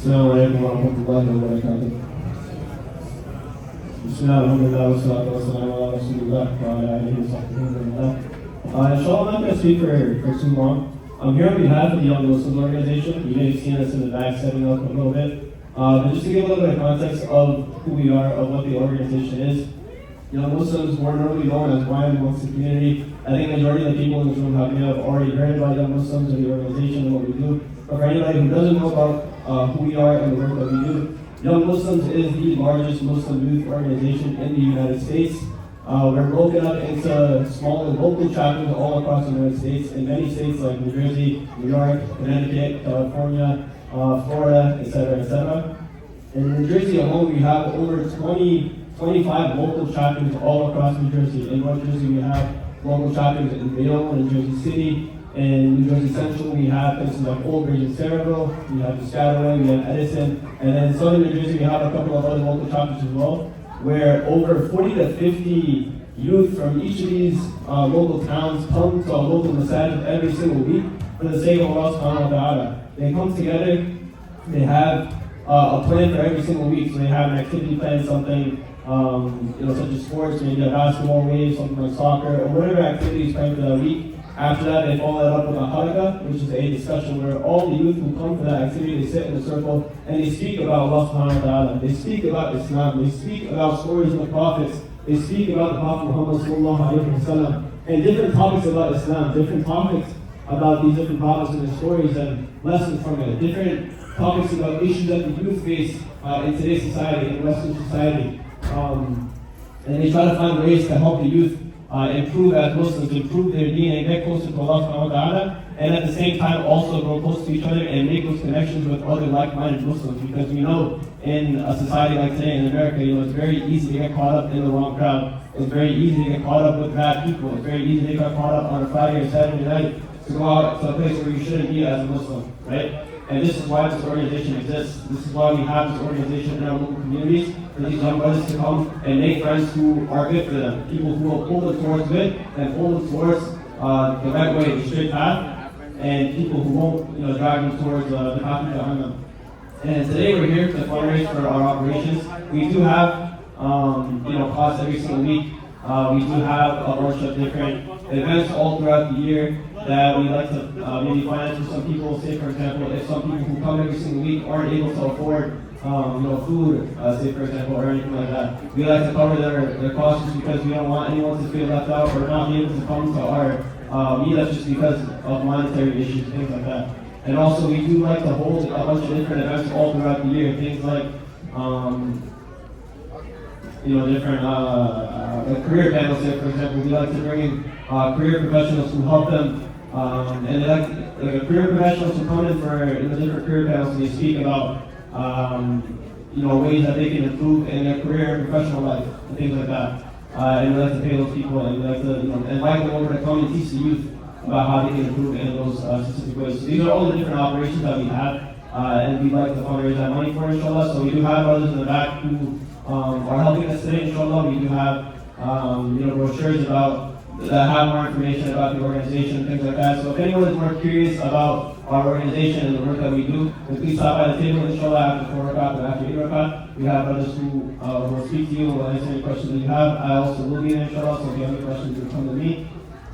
السلام عليكم ورحمة الله وبركاته. بسم الله الحمد لله والصلاة والسلام على رسول الله وعلى آله وصحبه وسلم. Inshallah, I'm not going to speak for too long. I'm here on behalf of the Young Muslims Organization. You may have seen us in the back setting up a little bit. But just to give a little bit of context of who we are, of what the organization is. Young Muslims, more normally known as YM amongst the community. I think the majority of the people in this room have already heard about Young Muslims and the organization and what we do. But for anybody who doesn't know about who we are and the work that we do, Young Muslims is the largest Muslim youth organization in the United States. We're broken up into smaller local chapters all across the United States, in many states like New Jersey, New York, Connecticut, California, Florida, etc., etc. In New Jersey alone, we have over 25 local chapters all across New Jersey. In North Jersey, we have local chapters in Bayonne, in Jersey City. In New Jersey Central, we have places like Oldbridge and Saraville. We have Piscataway, we have Edison. And then in Southern New Jersey, we have a couple of other local chapters as well, where over 40 to 50 youth from each of these local towns come to a local masajid every single week for the sake of Allah subhanahu wa ta'ala. They come together, they have a plan for every single week. So they have an activity plan, something such as sports, maybe a basketball game, something like soccer, or whatever activity is planned for that week. After that, they follow that up with a halaqah, which is a discussion where all the youth who come for that activity, they sit in a circle and they speak about Allah subhanahu wa ta'ala. They speak about Islam. They speak about stories of the prophets. They speak about the Prophet Muhammad sallallahu alayhi wa sallam, and different topics about Islam, different topics about these different prophets and their stories and lessons from it, different topics about issues that the youth face in today's society, in Western society. And they try to find ways to help the youth improve as Muslims, improve their deen and get closer to Allah subhanahu wa ta'ala, and at the same time also grow close to each other and make those connections with other like-minded Muslims, because we know in a society like today in America, it's very easy to get caught up in the wrong crowd. It's very easy to get caught up with bad people. It's very easy to get caught up on a Friday or Saturday night to go out to a place where you shouldn't be as a Muslim, right? And this is why this organization exists. This is why we have this organization in our local communities, for these young brothers to come and make friends who are good for them. People who will pull them towards good and pull them towards the right way, the straight path, and people who won't drag them towards the path behind them. And today we're here to fundraise for our operations. We do have costs every single week. We do have a bunch of different events all throughout the year that we like to maybe finance for some people. Say, for example, if some people who come every single week aren't able to afford food, say for example, or anything like that, we like to cover their costs just because we don't want anyone to feel left out or not be able to come to our meetups just because of monetary issues, things like that. And also, we do like to hold a bunch of different events all throughout the year, things like different like career panels. Here, for example, we like to bring in career professionals who help them, and they like career professionals who come in for different career panels and they speak about ways that they can improve in their career and professional life and things like that. And we like to pay those people and we like to invite them over to come and teach the youth about how they can improve in those specific ways. So these are all the different operations that we have, and we'd like to fundraise that money for, inshallah. So we do have others in the back who are helping us today, inshallah. We do have brochures that have more information about the organization and things like that. So if anyone is more curious about our organization and the work that we do, then please stop by the table, inshallah, after 4 rakat or after 8 rakat. We have others who will speak to you and will answer any questions that you have. I also will be there, inshallah, so if you have any questions, you can come to me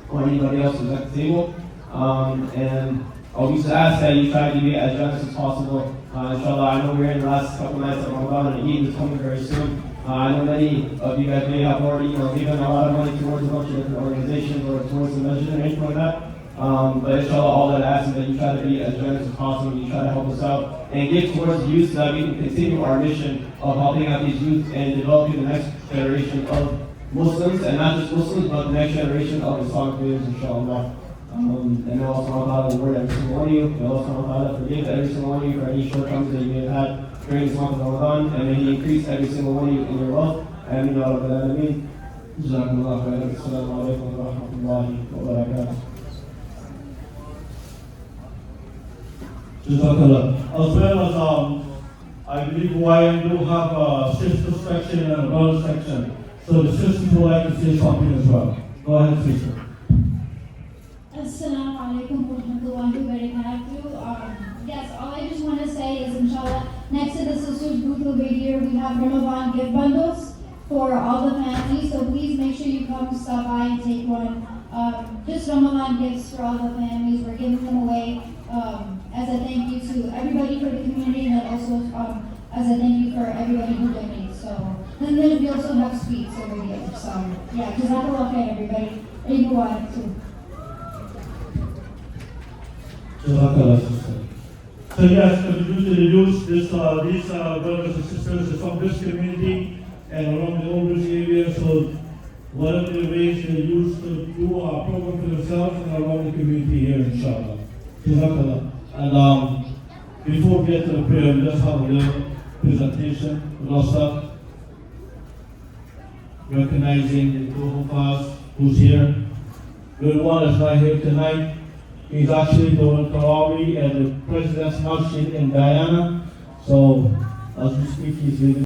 or anybody else who's at the table. And I'll just ask that you try to be as generous as possible. Inshallah, I know we're in the last couple nights of Ramadan and Eid is coming very soon. I know many of you guys may have already given a lot of money towards a bunch of different organizations or towards the masjid or anything like that. But inshallah, all that I ask is that you try to be as generous as possible, you try to help us out and give towards the youth so that we can continue our mission of helping out these youth and developing the next generation of Muslims, and not just Muslims, but the next generation of Islamic leaders, inshallah. And may Allah subhanahu wa ta'ala reward every single one of you. May Allah subhanahu wa ta'ala forgive every single one of you for any shortcomings that you may have had during this month of Ramadan, and may He increase every single one of you in your wealth. Ameen ya Rabbal Alameen. Jazakumullah khairan. Assalamu alaikum wa rahmatullahi wa barakatuh. Jazakallah. As well as I believe YM do have a sister section and a brother section. So the sisters would like to say something as well. Go ahead, sister. Assalamu alaikum wa rahmatullahi wa barakatuh. Yes, all I just want to say is inshallah. Next to the sisters booth over here, we have Ramadan gift bundles for all the families. So please make sure you come stop by and take one. Just Ramadan gifts for all the families. We're giving them away as a thank you to everybody for the community, and then also as a thank you for everybody who donates. So then we also have sweets over here. So yeah, jazakallah khair everybody. Everyone too. Jazakallah, sister. So yes, contribute to the youth. These brothers and sisters are from this community and around the Oldbridge area. So whatever the ways they use to do our program for themselves and around the community here, inshallah. Jazakallah. And before we get to the prayer, we just have a little presentation with us, recognizing the two of us who's here. The one that's not here tonight. He's actually doing Tarawih at the President's Masjid in Guyana. So, as we speak, he's leaving.